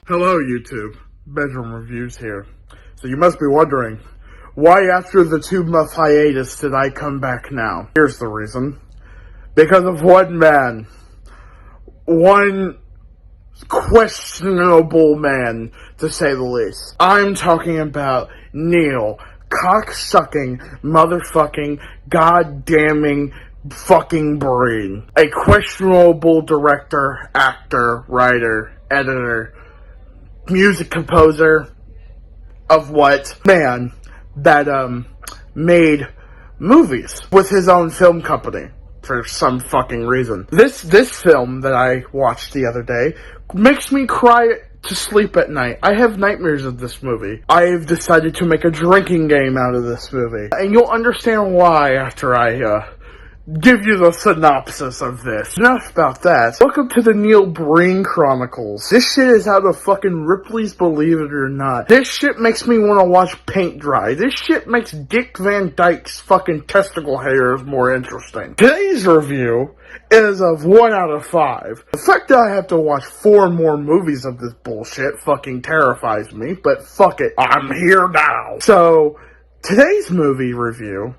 Hello, YouTube. Bedroom Reviews here. So you must be wondering, why after the 2-month hiatus did I come back now? Here's the reason. Because of one man. One questionable man, to say the least. I'm talking about Neil, cock-sucking, motherfucking, god-damning, fucking Breen. A questionable director, actor, writer, editor, music composer of what man that made movies with his own film company for some fucking reason. This film that I watched the other day makes me cry to sleep at night. I have nightmares of this movie. I've decided to make a drinking game out of this movie, and you'll understand why after I give you the synopsis of this. Enough about that. Welcome to the Neil Breen Chronicles. This shit is out of fucking Ripley's Believe It or Not. This shit makes me want to watch paint dry. This shit makes Dick Van Dyke's fucking testicle hairs more interesting. Today's review is of 1 out of 5. The fact that I have to watch 4 more movies of this bullshit fucking terrifies me, but fuck it. I'm here now. So, today's movie review,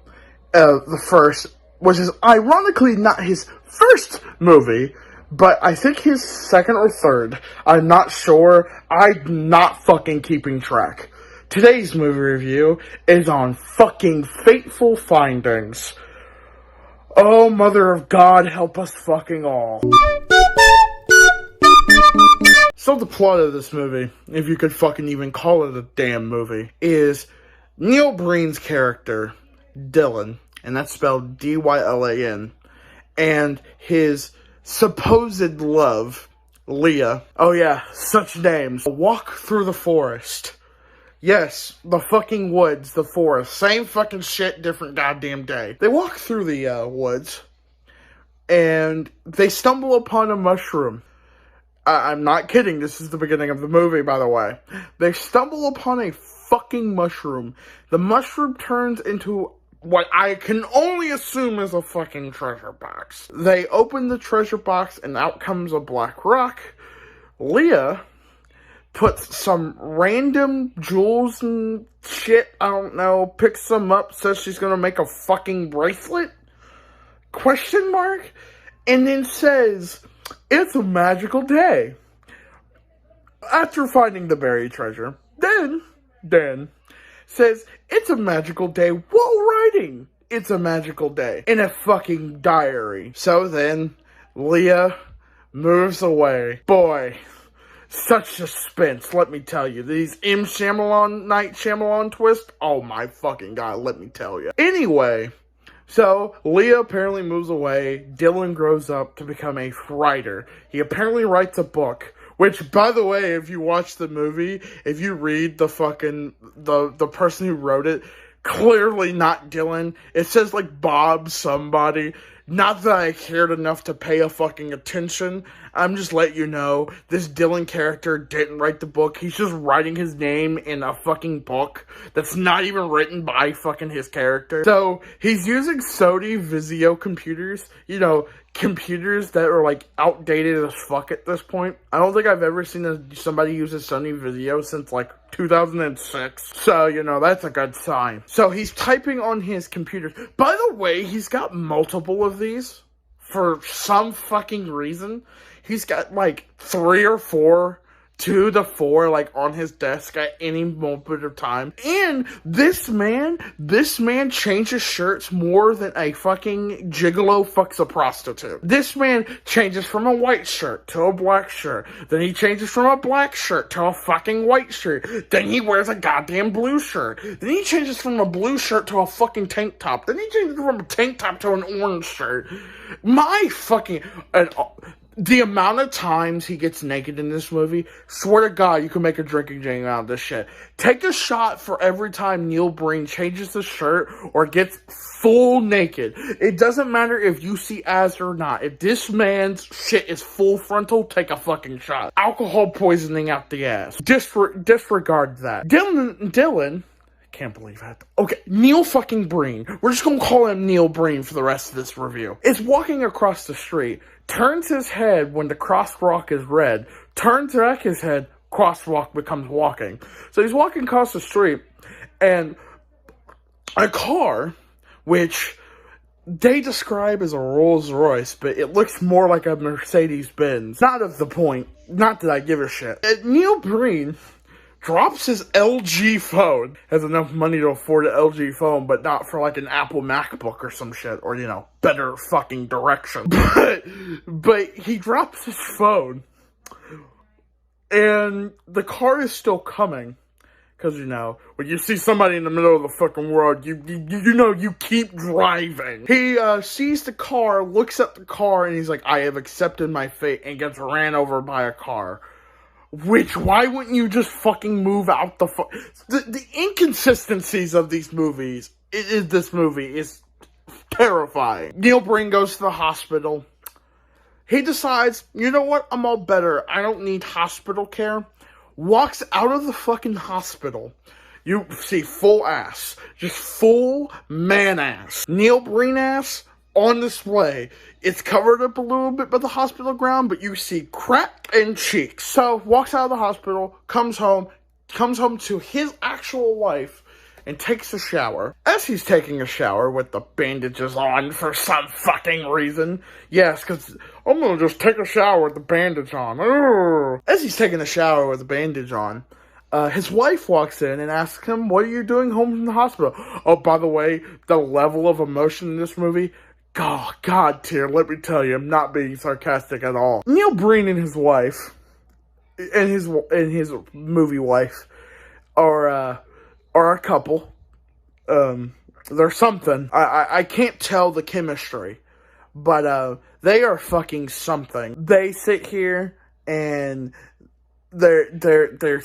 the first, which is ironically not his first movie, but I think his second or third. I'm not sure. I'm not fucking keeping track. Today's movie review is on fucking Fateful Findings. Oh, Mother of God, help us fucking all. So the plot of this movie, if you could fucking even call it a damn movie, is Neil Breen's character, Dylan, and that's spelled D-Y-L-A-N, and his supposed love, Leah. Oh yeah, such names. Walk through the forest. Yes, the fucking woods, the forest. Same fucking shit, different goddamn day. They walk through the woods, and they stumble upon a mushroom. I'm not kidding, this is the beginning of the movie, by the way. They stumble upon a fucking mushroom. The mushroom turns into what I can only assume is a fucking treasure box. They open the treasure box and out comes a black rock. Leah puts some random jewels and shit, I don't know, picks them up, says she's gonna make a fucking bracelet? Question mark? And then says, it's a magical day. After finding the buried treasure, then says, it's a magical day while writing. It's a magical day. In a fucking diary. So then, Leah moves away. Boy, such suspense, let me tell you. These M. Shyamalan, Night Shyamalan twist, oh my fucking god, let me tell you. Anyway, so Leah apparently moves away. Dylan grows up to become a writer. He apparently writes a book. Which, by the way, if you watch the movie, if you read the fucking, the person who wrote it, clearly not Dylan. It says, like, Bob somebody. Not that I cared enough to pay a fucking attention. I'm just letting you know, this Dylan character didn't write the book. He's just writing his name in a fucking book that's not even written by fucking his character. So, he's using Sony Vizio computers. You know, computers that are, like, outdated as fuck at this point. I don't think I've ever seen somebody use a Sony Vizio since, like, 2006. So, you know, that's a good sign. So, he's typing on his computer. By the way, he's got multiple of these. For some fucking reason. He's got, like, 3 or 4, 2 to 4, like, on his desk at any moment of time. And this man changes shirts more than a fucking gigolo fucks a prostitute. This man changes from a white shirt to a black shirt. Then he changes from a black shirt to a fucking white shirt. Then he wears a goddamn blue shirt. Then he changes from a blue shirt to a fucking tank top. Then he changes from a tank top to an orange shirt. My fucking... the amount of times he gets naked in this movie, swear to God, you can make a drinking game out of this shit. Take a shot for every time Neil Breen changes his shirt or gets full naked. It doesn't matter if you see ass or not. If this man's shit is full frontal, take a fucking shot. Alcohol poisoning out the ass. Disregard that. Dylan, can't believe that. Okay, Neil fucking Breen. We're just gonna call him Neil Breen for the rest of this review. Is walking across the street, turns his head when the crosswalk is red, turns back his head, crosswalk becomes walking. So he's walking across the street, and a car, which they describe as a Rolls Royce, but it looks more like a Mercedes Benz. Not of the point. Not that I give a shit. Neil Breen drops his LG phone. Has enough money to afford an LG phone, but not for like an Apple MacBook or some shit. Or, you know, better fucking direction. But he drops his phone. And the car is still coming. Because, you know, when you see somebody in the middle of the fucking world, you know you keep driving. He sees the car, looks at the car, and he's like, I have accepted my fate, and gets ran over by a car. Which, why wouldn't you just fucking move out the The inconsistencies of these movies, this movie, is terrifying. Neil Breen goes to the hospital. He decides, you know what, I'm all better. I don't need hospital care. Walks out of the fucking hospital. You see full ass. Just full man ass. Neil Breen ass on display. It's covered up a little bit by the hospital ground, but you see crack and cheeks. So, walks out of the hospital, comes home to his actual wife, and takes a shower. As he's taking a shower with the bandages on for some fucking reason. Yes, because I'm gonna just take a shower with the bandage on. Urgh. As he's taking a shower with the bandage on, his wife walks in and asks him, what are you doing home from the hospital? Oh, by the way, the level of emotion in this movie, oh, God tier, let me tell you, I'm not being sarcastic at all. Neil Breen and his wife, and his movie wife, are a couple. They're something. I can't tell the chemistry, but they are fucking something. They sit here and they're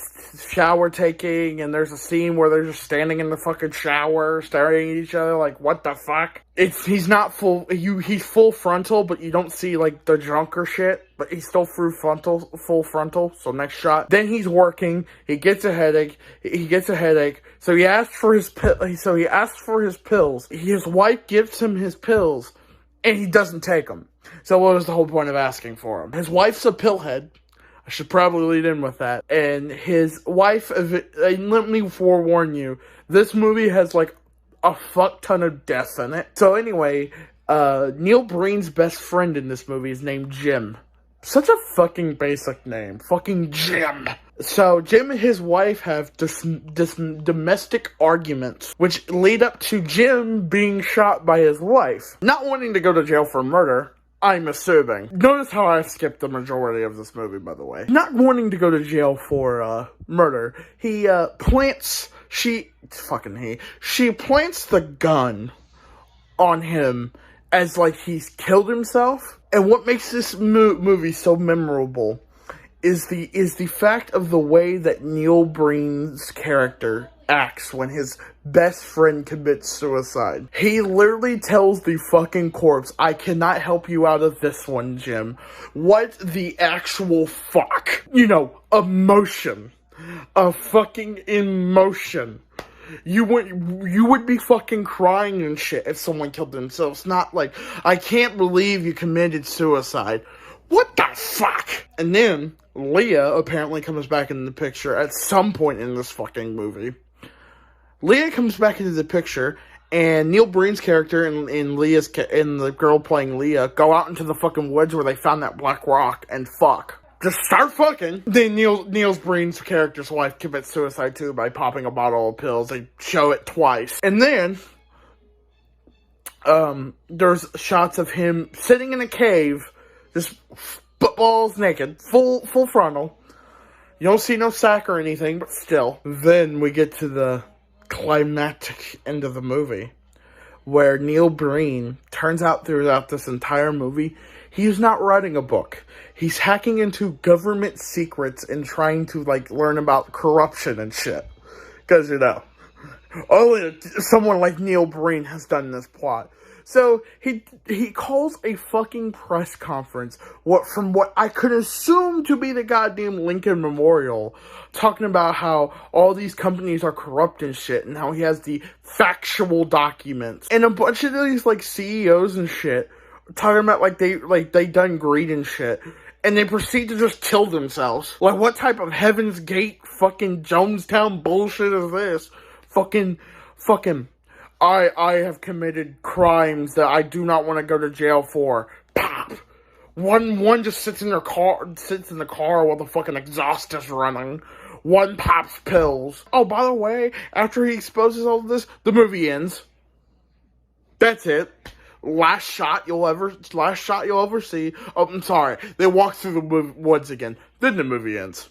shower taking, and there's a scene where they're just standing in the fucking shower, staring at each other like, what the fuck? He's not full, he's full frontal, but you don't see, like, the drunker shit, but he's still full frontal, so next shot. Then he's working, he gets a headache, so he asks for his pills. His wife gives him his pills, and he doesn't take them. So what was the whole point of asking for them? His wife's a pillhead. I should probably lead in with that. And his wife, and let me forewarn you, this movie has like a fuck ton of deaths in it. So anyway, Neil Breen's best friend in this movie is named Jim. Such a fucking basic name. Fucking Jim. So Jim and his wife have this domestic arguments, which lead up to Jim being shot by his wife. Not wanting to go to jail for murder, I'm assuming. Notice how I've skipped the majority of this movie, by the way. Not wanting to go to jail for, murder, she plants the gun on him as, like, he's killed himself. And what makes this movie so memorable is the fact of the way that Neil Breen's character acts when his best friend commits suicide. He literally tells the fucking corpse, I cannot help you out of this one, Jim. What the actual fuck? You know, emotion. A fucking emotion. You would be fucking crying and shit if someone killed themselves. Not like, I can't believe you committed suicide. What the fuck? And then, Leah apparently comes back in the picture at some point in this fucking movie. Leah comes back into the picture, and Neil Breen's character and the girl playing Leah go out into the fucking woods where they found that black rock and fuck. Just start fucking. Then Neil Breen's character's wife commits suicide too by popping a bottle of pills. They show it twice. And then, there's shots of him sitting in a cave, just footballs naked, full frontal. You don't see no sack or anything, but still. Then we get to the climactic end of the movie, where Neil Breen turns out throughout this entire movie, he's not writing a book. He's hacking into government secrets and trying to, like, learn about corruption and shit. Because, you know, only someone like Neil Breen has done this plot. So, he calls a fucking press conference, from what I could assume to be the goddamn Lincoln Memorial, talking about how all these companies are corrupt and shit, and how he has the factual documents. And a bunch of these, like, CEOs and shit, talking about, like, they done greed and shit. and they proceed to just kill themselves. Like, what type of Heaven's Gate fucking Jonestown bullshit is this? Fucking, I have committed crimes that I do not want to go to jail for. Pop! One just sits in the car while the fucking exhaust is running. One pops pills. Oh, by the way, after he exposes all of this, the movie ends. That's it. Last shot you'll ever see. Oh, I'm sorry. They walk through the woods again. Then the movie ends.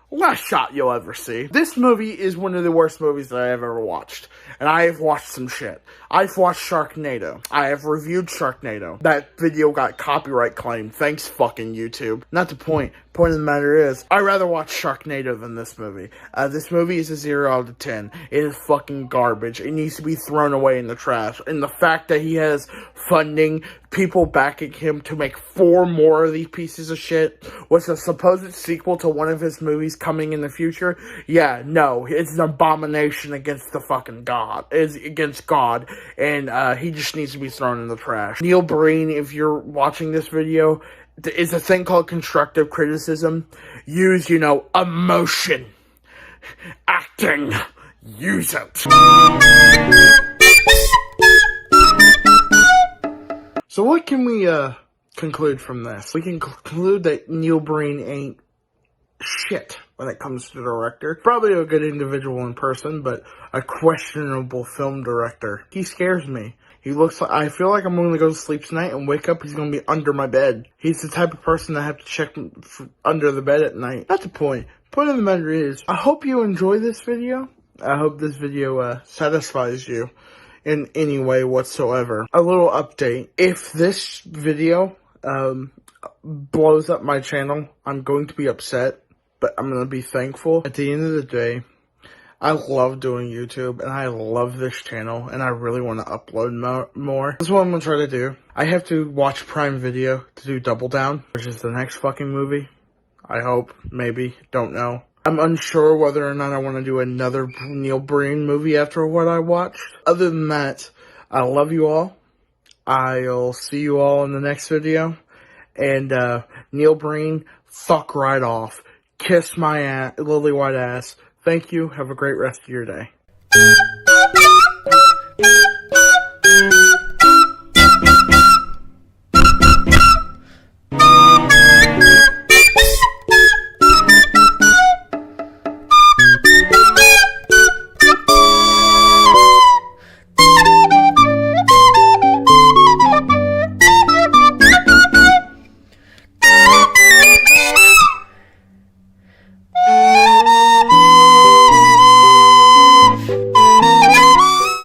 Last shot you'll ever see. This movie is one of the worst movies that I have ever watched. And I have watched some shit. I've watched Sharknado. I have reviewed Sharknado. That video got copyright claimed. Thanks, fucking YouTube. Not the point. Point of the matter is, I'd rather watch Sharknado than this movie. This movie is a 0 out of 10. It is fucking garbage. It needs to be thrown away in the trash. And the fact that he has funding, people backing him to make 4 more of these pieces of shit, was a supposed sequel to one of his movies coming in the future. Yeah, no, it's an abomination against the fucking God. It's against God. And he just needs to be thrown in the trash. Neil Breen, if you're watching this video, it's a thing called constructive criticism. Use, emotion. Acting. Use it. So what can we conclude from this? We can conclude that Neil Breen ain't shit when it comes to director. Probably a good individual in person, but a questionable film director. He scares me. He looks like, I feel like I'm going to go to sleep tonight and wake up, he's going to be under my bed. He's the type of person that I have to check under the bed at night. That's the point. Point of the matter is, I hope you enjoy this video. I hope this video satisfies you in any way whatsoever. A little update. If this video blows up my channel, I'm going to be upset, but I'm going to be thankful. At the end of the day, I love doing YouTube, and I love this channel, and I really want to upload more. This is what I'm going to try to do. I have to watch Prime Video to do Double Down, which is the next fucking movie. I hope. Maybe. Don't know. I'm unsure whether or not I want to do another Neil Breen movie after what I watched. Other than that, I love you all. I'll see you all in the next video. And, Neil Breen, fuck right off. Kiss my lily white ass. Thank you. Have a great rest of your day.